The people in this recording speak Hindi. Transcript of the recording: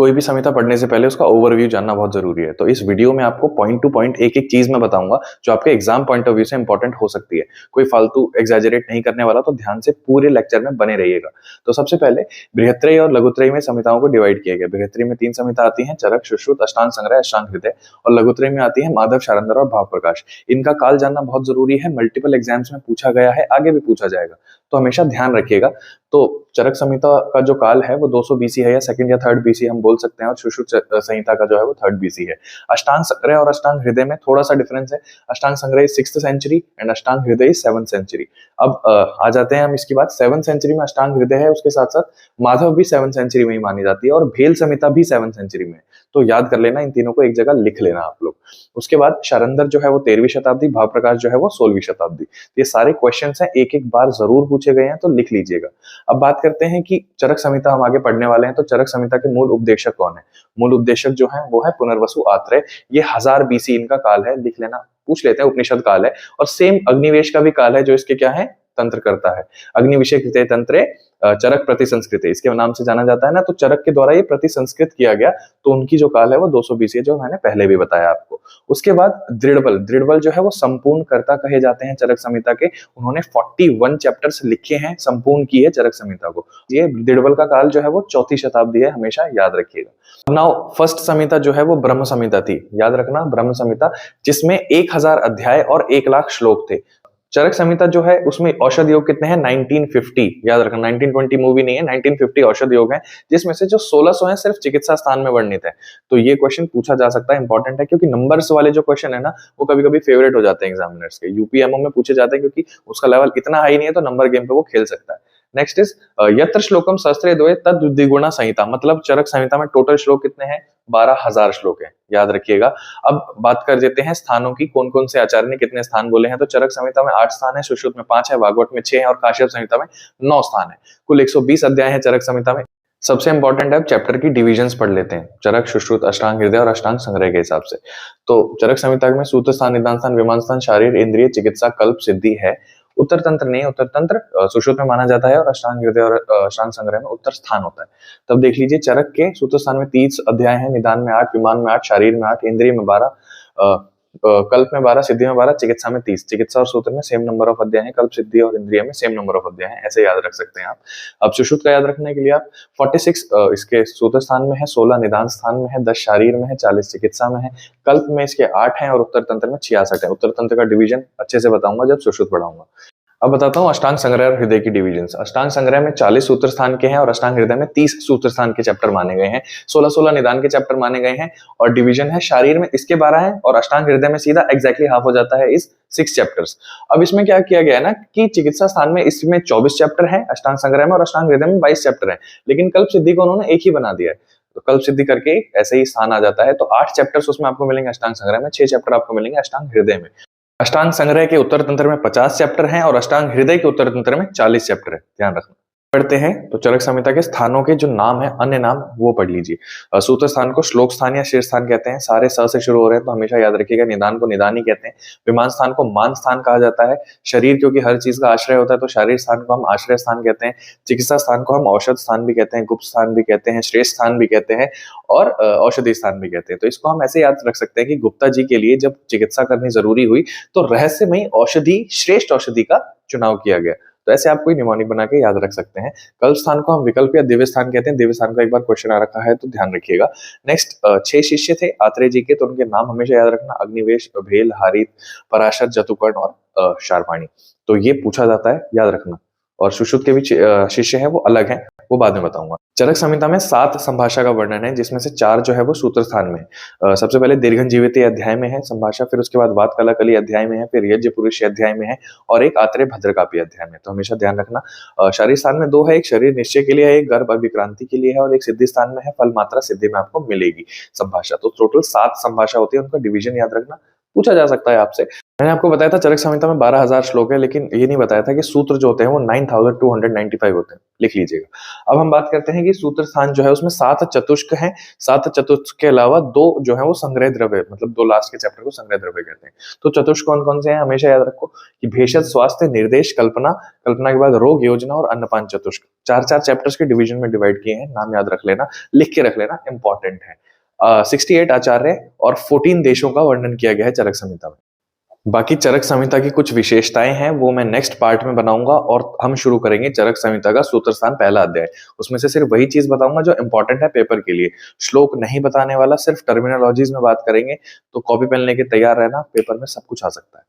कोई भी संहिता पढ़ने से पहले उसका ओवरव्यू जानना बहुत जरूरी है। तो इस वीडियो में आपको पॉइंट टू पॉइंट एक एक चीज मैं बताऊंगा जो आपके एग्जाम पॉइंट ऑफ व्यू से इंपॉर्टेंट हो सकती है। कोई फालतू एग्जैजरेट नहीं करने वाला, तो ध्यान से पूरे लेक्चर में बने रहिएगा। तो सबसे पहले बृहत्त्रयी और लघुत्रयी में संहिताओं को डिवाइड किया गया। बृहत्त्रयी में 3 संहिता आती हैं, चरक, सुश्रुत, अष्टांग संग्रह, अष्टांग हृदय। और लघुत्रयी में आती है माधव, शारंध्र और भाव प्रकाश। इनका काल जानना बहुत जरूरी है, मल्टीपल एग्जाम्स में पूछा गया है, आगे भी पूछा जाएगा, तो हमेशा ध्यान रखिएगा। तो चरक संहिता का जो काल है वो 200 बीसी है, या सेकंड या थर्ड बीसी हम बोल सकते हैं, और सुश्रुत संहिता का जो है वो थर्ड बीसी है। अष्टांग संग्रह और अष्टांग हृदय में थोड़ा सा डिफरेंस है। अष्टांग संग्रह 6th सेंचुरी एंड अष्टांग हृदय 7th सेंचुरी। अब आ जाते हैं हम इसकी बात। 7th सेंचुरी में अष्टांग हृदय है, उसके साथ साथ माधव भी 7th सेंचुरी में ही मानी जाती है, और भेल संहिता भी 7th सेंचुरी में। तो याद कर लेना, इन तीनों को एक जगह लिख लेना आप लोग। उसके बाद शारंध्र जो है वो 13वीं शताब्दी, भाव प्रकाश जो है वो 16वीं शताब्दी। ये सारे क्वेश्चन हैं, एक एक बार जरूर पूछे गए हैं, तो लिख लीजिएगा। अब बात करते हैं कि चरक संहिता हम आगे पढ़ने वाले हैं। तो चरक संहिता के मूल उपदेशक कौन है? मूल उपदेशक जो है वो है पुनर्वसु आत्रेय। ये 1000 बीसी इनका काल है, लिख लेना। पूछ लेते हैं, उपनिषद काल है। और सेम अग्निवेश का भी काल है, जो इसके क्या है, तंत्र करता है। अग्निविषय कृते तंत्रे चरक प्रति संस्कृत, इसके नाम से जाना जाता है ना। तो चरक के द्वारा ये प्रति संस्कृत किया गया, तो उनकी जो काल है वो 200 बीसी है, जो मैंने पहले भी बताया आपको। उसके बाद दृढ़बल। दृढ़बल जो है वो संपूर्ण कर्ता कहे जाते हैं चरक संहिता के। उन्होंने 41 चैप्टर्स लिखे हैं, संपूर्ण की है चरक संहिता को। ये दृढ़बल का काल जो है वो 4वीं शताब्दी है, हमेशा याद रखिएगा। नाउ फर्स्ट संहिता जो है वो ब्रह्म संहिता थी, याद रखना, ब्रह्म संहिता, जिसमें 1000 अध्याय और 1,00,000 श्लोक थे। चरक संहिता जो है उसमें औषध योग कितने हैं? 1950, याद रखना। 1920 मूवी नहीं है, 1950 औषध योग है, जिसमें से जो 1600 है सिर्फ चिकित्सा स्थान में वर्णित है। तो ये क्वेश्चन पूछा जा सकता है, इंपॉर्टेंट है, क्योंकि नंबर्स वाले जो क्वेश्चन है ना, वो कभी कभी फेवरेट हो जाते हैं एग्जामिनर्स के। यूपीएमओ में पूछे जाते हैं, क्योंकि उसका लेवल इतना हाई नहीं है, तो नंबर गेम पे वो खेल सकता है। नेक्स्ट इज यत्र श्लोकम सहस्त्रे द्वये तद द्विगुणा संहिता। मतलब चरक संहिता में टोटल श्लोक कितने हैं? 12,000 श्लोक है, याद रखिएगा। अब बात कर देते हैं स्थानों की, कौन कौन से आचार्य ने कितने स्थान बोले हैं। तो चरक संहिता में 8 स्थान है, सुश्रुत में 5 है, भागवत में 6 है, और काश्यप संहिता में 9 स्थान है। कुल 120 अध्याय है चरक संहिता में। सबसे इंपॉर्टेंट है, चैप्टर की डिविजन्स पढ़ लेते हैं, चरक, सुश्रुत, अष्टांग हृदय और अष्टांग संग्रह के हिसाब से। तो चरक संहिता में सूत्र स्थान, निदान स्थान, विमान स्थान, शारीर, इंद्रिय, चिकित्सा, कल्प, सिद्धि है। उत्तर तंत्र नहीं, उत्तर तंत्र सुश्रुत में माना जाता है, और अष्टांग हृदय और अष्टांग संग्रह में उत्तर स्थान होता है। तब देख लीजिए, चरक के सूत्र स्थान में 30 अध्याय है, निदान में 8, विमान में 8, शारीर में 8, इंद्रिय में 12, कल्प में 12, सिद्धि में 12, चिकित्सा में 30। चिकित्सा और सूत्र में सेम नंबर ऑफ अध्याय है, कल्प, सिद्धि और इंद्रिय में सेम नंबर ऑफ अध्याय है, ऐसे याद रख सकते हैं आप। अब सुश्रुत का याद रखने के लिए आप 46 इसके सूत्र स्थान में है, 16 निदान स्थान में है, 10 शारीर में है, 40 चिकित्सा में है, कल्प में इसके 8 हैं, और उत्तर तंत्र में 66 है। उत्तर तंत्र का डिवीजन अच्छे से बताऊंगा जब सुश्रुत पढ़ाऊंगा। अब बताता हूँ अष्टांग संग्रह और हृदय की डिविजन्स। अष्टांग संग्रह में 40 सूत्र स्थान के हैं, और अष्टांग हृदय में 30 सूत्र स्थान के चैप्टर माने गए हैं, 16-16 निदान के चैप्टर माने गए हैं, और डिवीजन है शारीर में इसके 12 है, और अष्टांग हृदय में सीधा एग्जैक्टली हाफ हो जाता है इस 6 चैप्टर्स। अब इसमें क्या किया गया है ना, कि चिकित्सा स्थान में इसमें 24 चैप्टर है अष्टांग संग्रह में, और अष्टांग हृदय में 22 चैप्टर है, लेकिन कल्प सिद्धि को उन्होंने एक ही बना दिया है। तो कल्प सिद्धि करके ऐसे ही स्थान आ जाता है। तो 8 चैप्टर्स उसमें आपको मिलेंगे अष्टांग संग्रह में, 6 चैप्टर आपको मिलेंगे अष्टांग हृदय में। अष्टांग संग्रह के उत्तर तंत्र में 50 चैप्टर हैं, और अष्टांग हृदय के उत्तर तंत्र में 40 चैप्टर है, ध्यान रखना। पढ़ते हैं तो चरक संहिता के स्थानों के जो नाम है, अन्य नाम, वो पढ़ लीजिए। सूत्र स्थान को श्लोक स्थान या शीर्ष स्थान कहते हैं, सारे स से शुरू हो रहे हैं, तो हमेशा याद रखिएगा। निदान को निदान ही कहते हैं। विमान स्थान को मान स्थान कहा जाता है। शरीर क्योंकि हर चीज का आश्रय होता है, तो शारीर स्थान को हम आश्रय स्थान कहते हैं। चिकित्सा स्थान को हम औषध स्थान भी कहते हैं, गुप्त स्थान भी कहते हैं, श्रेष्ठ स्थान भी कहते हैं, और औषधि स्थान भी कहते हैं। तो इसको हम ऐसे याद रख सकते हैं कि गुप्ता जी के लिए जब चिकित्सा करनी जरूरी हुई, तो रहस्यमयी औषधि, श्रेष्ठ औषधि का चुनाव किया गया। तो ऐसे आप कोई निमोनिक बना के याद रख सकते हैं। कल्प स्थान को हम विकल्प या दिव्य स्थान कहते हैं। दिव्य स्थान का एक बार क्वेश्चन आ रखा है, तो ध्यान रखिएगा। नेक्स्ट 6 शिष्य थे आत्रेय जी के, तो उनके नाम हमेशा याद रखना, अग्निवेश, भेल, हारित, पराशर, जतुकर्ण और शार्पाणी। तो ये पूछा जाता है, याद रखना। और सुश्रुत के भी शिष्य है, वो अलग है, वो बाद में बताऊंगा। चरक संहिता में 7 संभाषा का वर्णन है, जिसमें से 4 जो है वो सूत्र स्थान में है। सबसे पहले दीर्घन जीविते अध्याय में है संभाषा, फिर उसके बाद वात कला कली अध्याय में है, फिर यज्ञ पुरुष अध्याय में है, और एक आत्रेय भद्रकापी अध्याय में। तो हमेशा ध्यान रखना। शारीर स्थान में 2 है, एक शरीर निश्चय के लिए है, एक गर्भ अभिक्रांति के लिए है, और एक सिद्धि स्थान में है, फल मात्रा सिद्धि में आपको मिलेगी संभाषा। तो टोटल 7 संभाषा होती है, उनका डिवीजन याद रखना, पूछा जा सकता है आपसे। मैंने आपको बताया था चरक संहिता में 12,000 श्लोक है, लेकिन ये नहीं बताया था कि सूत्र जो होते हैं वो 9,295 होते हैं। लिख लीजिएगा। अब हम बात करते हैं कि सूत्र स्थान जो है उसमें 7 चतुष्क हैं। 7 चतुष्क के अलावा 2 जो है वो संग्रह द्रव्य, मतलब 2 लास्ट के चैप्टर को संग्रह द्रव्य कहते हैं। तो चतुष्क कौन-कौन से हैं हमेशा याद रखो कि भेषज, स्वास्थ्य, निर्देश, कल्पना, कल्पना के बाद रोग, योजना और अन्नपान चतुष्क। 4-4 चैप्टर्स के डिवीजन में डिवाइड किए हैं। नाम याद रख लेना, लिख के रख लेना, इंपॉर्टेंट है। 68 आचार्य और 14 देशों का वर्णन किया गया है चरक संहिता में। बाकी चरक संहिता की कुछ विशेषताएं हैं, वो मैं नेक्स्ट पार्ट में बनाऊंगा और हम शुरू करेंगे चरक संहिता का सूत्र स्थान पहला अध्याय। उसमें से सिर्फ वही चीज बताऊंगा जो इंपॉर्टेंट है पेपर के लिए। श्लोक नहीं बताने वाला, सिर्फ टर्मिनोलॉजीज में बात करेंगे। तो कॉपी पेन लेके तैयार रहना, पेपर में सब कुछ आ सकता है।